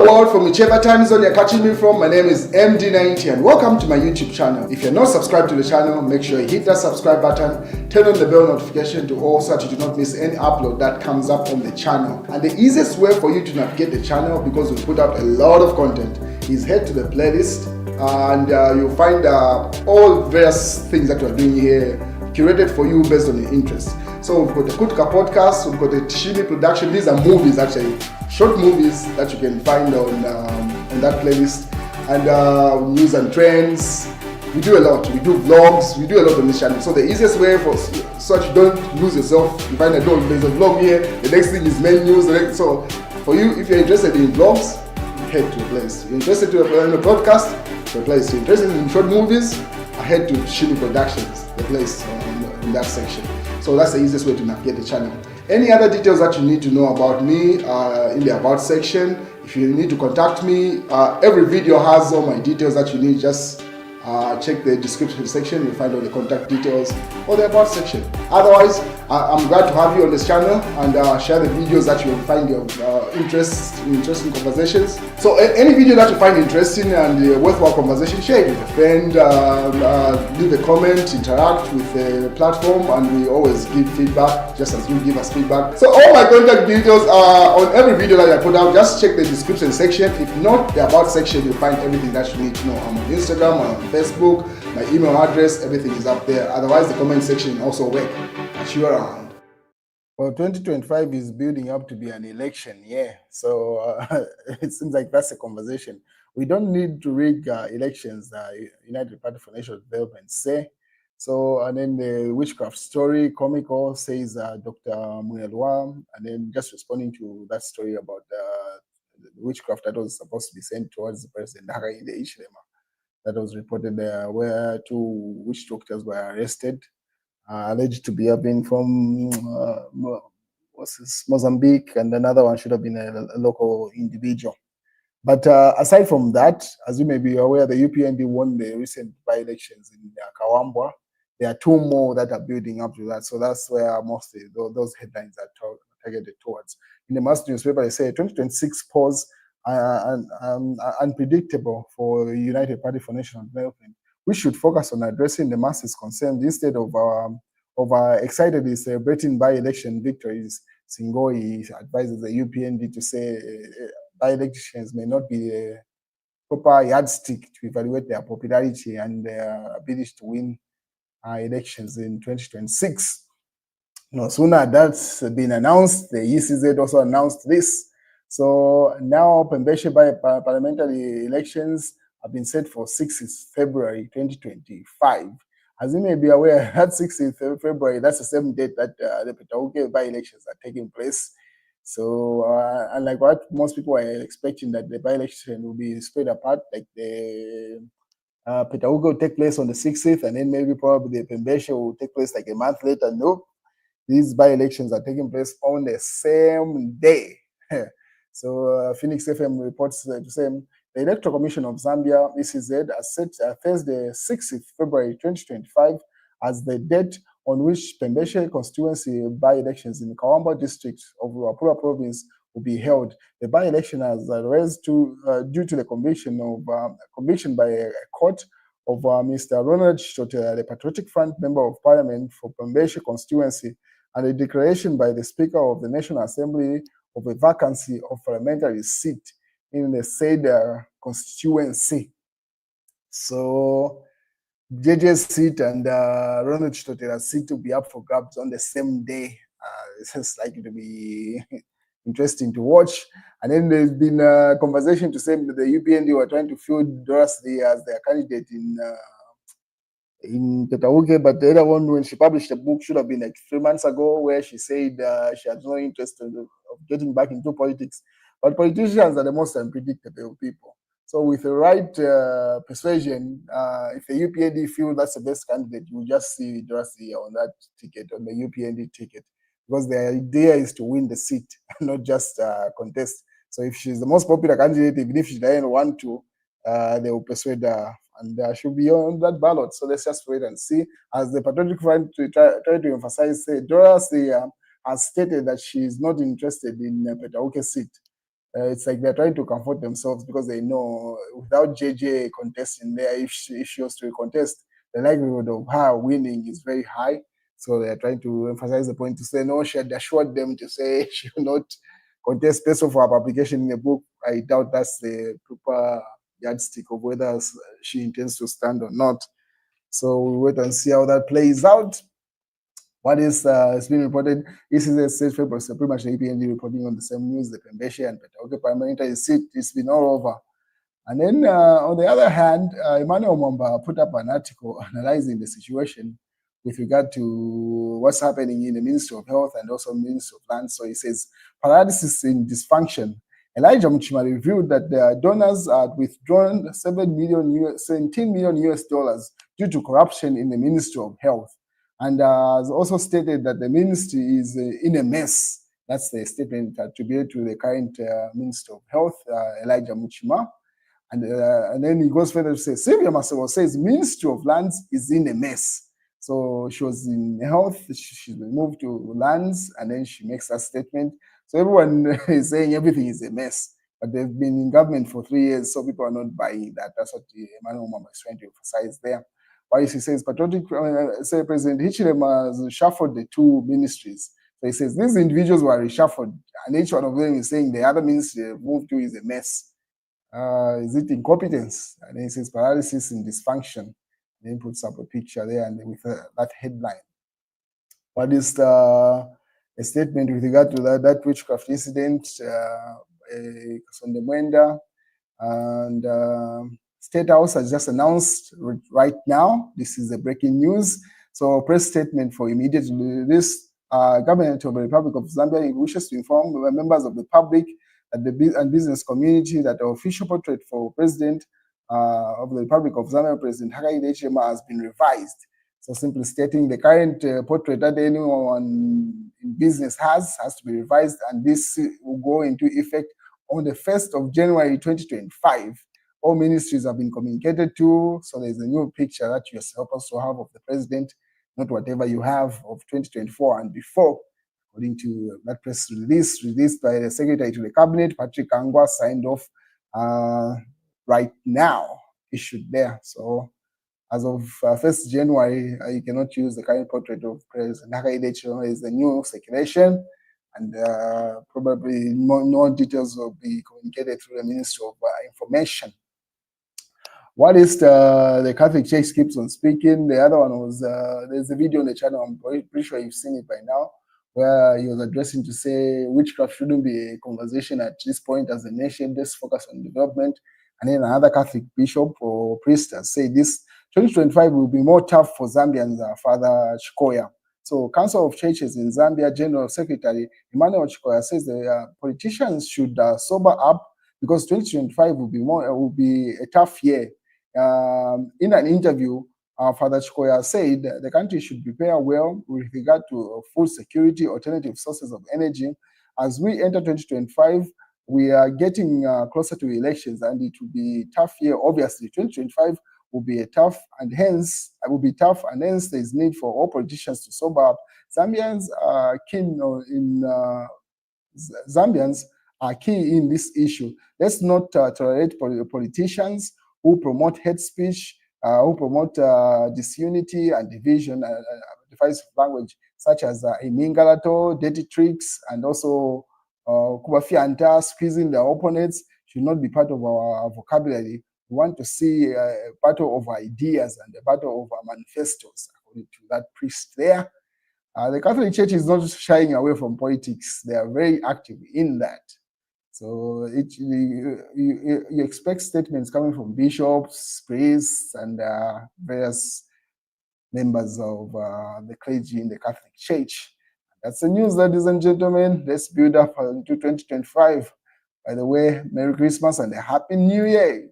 world, from whichever time zone you're catching me from. My name is MD90 and welcome to my YouTube channel. If you're not subscribed to the channel, make sure you hit that subscribe button, turn on the bell notification to all so that you do not miss any upload that comes up on the channel. And the easiest way for you to navigate the channel, because we put out a lot of content, is head to the playlist and you'll find all various things that we're doing here curated for you based on your interests. So we've got the Kutka podcast, we've got the Tishimi production. These are movies, actually, short movies that you can find on that playlist. And news and trends. We do a lot. We do vlogs. We do a lot on this channel. So the easiest way for so that you don't lose yourself, you find that there's a vlog here. The next thing is main news. So for you, if you're interested in vlogs, head to the place. If you're interested in a podcast, the place. If you're interested in short movies, head to Tishimi Productions, the place in that section. So that's the easiest way to navigate the channel. Any other details that you need to know about me in the About section. If you need to contact me, every video has all my details that you need. Just check the description section. You'll find all the contact details or the About section. Otherwise, I'm glad to have you on this channel and share the videos that you'll find your interesting conversations. So any video that you find interesting and worthwhile conversation, share it with a friend, leave a comment, interact with the platform, and we always give feedback just as you give us feedback. So all my contact details are on every video that I put out. Just check the description section. If not, the About section, you'll find everything that you need to know. I'm on Instagram, I'm on Facebook, my email address, everything is up there. Otherwise, the comment section also works. Catch you around. Well, 2025 is building up to be an election year, so it seems like that's a conversation. We don't need to rig elections, United Party for National Development say. So, and then the witchcraft story, comical, says Dr. Munelwa, and then just responding to that story about the witchcraft that was supposed to be sent towards the president in the Ishlema. That was reported there, where 2 witch doctors were arrested. Alleged to be having from Mozambique, and another one should have been a local individual. But aside from that, as you may be aware, the UPND won the recent by-elections in Kawambwa. There are 2 more that are building up to that, so that's where mostly those headlines are targeted towards. In the mass newspaper, they say 2026 polls are unpredictable for the United Party for National Development. We should focus on addressing the masses' concerns instead of excitedly celebrating by-election victories. Singoi advises the UPND to say by-elections may not be a proper yardstick to evaluate their popularity and their ability to win elections in 2026. No sooner that's been announced, the ECZ also announced this. So now Pambashe parliamentary elections have been set for 6th February 2025. As you may be aware, that 6th February, that's the same date that the Petauke by-elections are taking place. So, unlike what most people are expecting, that the by-election will be spread apart, like the Petauke will take place on the 6th, and then maybe probably the Pambashe will take place like a month later. No, these by-elections are taking place on the same day. So, Phoenix FM reports to say, the Electoral Commission of Zambia, ECZ, has set Thursday, 6th February 2025 as the date on which Pambashe constituency by-elections in Kawambwa district of Luapula province will be held. The by-election has raised due to the conviction by a court of Mr. Ronald Chitotela, the Patriotic Front Member of Parliament for Pambashe constituency, and a declaration by the Speaker of the National Assembly of a vacancy of parliamentary seat in the said constituency. So JJ's seat and Ronald Chitotela's seat will be up for grabs on the same day. This is likely to be interesting to watch. And then there's been a conversation to say that the UPND were trying to field Dorothy as their candidate in Petauke, but the other one, when she published a book, should have been like 3 months ago, where she said she had no interest of getting back into politics. But politicians are the most unpredictable people. So with the right persuasion, if the UPND feel that's the best candidate, you will just see Dorothy on that ticket, on the UPND ticket, because the idea is to win the seat, not just contest. So if she's the most popular candidate, even if she doesn't want to, they will persuade her, and she'll be on that ballot. So let's just wait and see. As the Patriotic Front try to emphasize, Dorothy has stated that she is not interested in Petauke seat. it's like they're trying to comfort themselves because they know without JJ contesting there, if she was to contest, the likelihood of her winning is very high. So they're trying to emphasize the point to say no, she had assured them to say she will not contest based off her publication in the book. I doubt that's the proper yardstick of whether she intends to stand or not. So we'll wait and see how that plays out. What is has been reported? This is a state paper, so pretty much the EPND reporting on the same news. The Pambashe and Petauke Parliamentary seat, it's been all over. And then on the other hand, Emmanuel Mwamba put up an article analyzing the situation with regard to what's happening in the Ministry of Health and also Ministry of Land. So he says, paralysis in dysfunction. Elijah Muchima revealed that the donors had withdrawn 17 million US dollars due to corruption in the Ministry of Health. And has also stated that the ministry is in a mess. That's the statement attributed to the current Minister of Health, Elijah Muchima. And then he goes further to say, Sylvia Masebo says Ministry of Lands is in a mess. So she was in health, she's been moved to lands, and then she makes that statement. So everyone is saying everything is a mess. But they've been in government for 3 years, so people are not buying that. That's what Emmanuel Mwamba is trying to emphasize there. While he says, Patriotic President Hichilema has shuffled the two ministries. So he says these individuals were reshuffled, and each one of them is saying the other ministry moved to is a mess. Is it incompetence? And then he says paralysis and dysfunction. And then puts up a picture there and with that headline. What is a statement with regard to that witchcraft incident? Sondemwenda and State House has just announced right now, this is the breaking news. So press statement for immediate release. Government of the Republic of Zambia wishes to inform members of the public and business community that the official portrait for President of the Republic of Zambia, President Hakainde Hichilema, has been revised. So simply stating the current portrait that anyone in business has to be revised, and this will go into effect on the 1st of January 2025. All ministries have been communicated to, so there's a new picture that you're supposed to have of the president, not whatever you have of 2024 and before, according to that press release released by the Secretary to the Cabinet, Patrick Angwa, signed off right now, issued there. So as of 1st January, you cannot use the current portrait of President Hakainde Hichilema. Is the new circulation, and probably more details will be communicated through the Ministry of Information. What is the Catholic Church keeps on speaking? The other one was, there's a video on the channel, I'm pretty sure you've seen it by now, where he was addressing to say witchcraft shouldn't be a conversation at this point as a nation, let's focus on development. And then another Catholic bishop or priest has said this 2025 will be more tough for Zambians, Father Chikoya. So Council of Churches in Zambia, General Secretary Emmanuel Chikoya says the politicians should sober up because 2025 will be a tough year. In an interview, Father Chikoya said the country should prepare well with regard to food security, alternative sources of energy. As we enter 2025, we are getting closer to elections, and it will be a tough year. Obviously, 2025 will be tough, and hence there's need for all politicians to sober up. Zambians are keen in this issue. Let's not tolerate politicians who promote hate speech, who promote disunity and division, divisive language, such as imingalato, dirty tricks, and also kubafianta, squeezing their opponents, should not be part of our vocabulary. We want to see a battle of ideas and a battle of manifestos, according to that priest there. The Catholic Church is not shying away from politics. They are very active in that. So you expect statements coming from bishops, priests, and various members of the clergy in the Catholic Church. That's the news, ladies and gentlemen. Let's build up into 2025. By the way, Merry Christmas and a Happy New Year.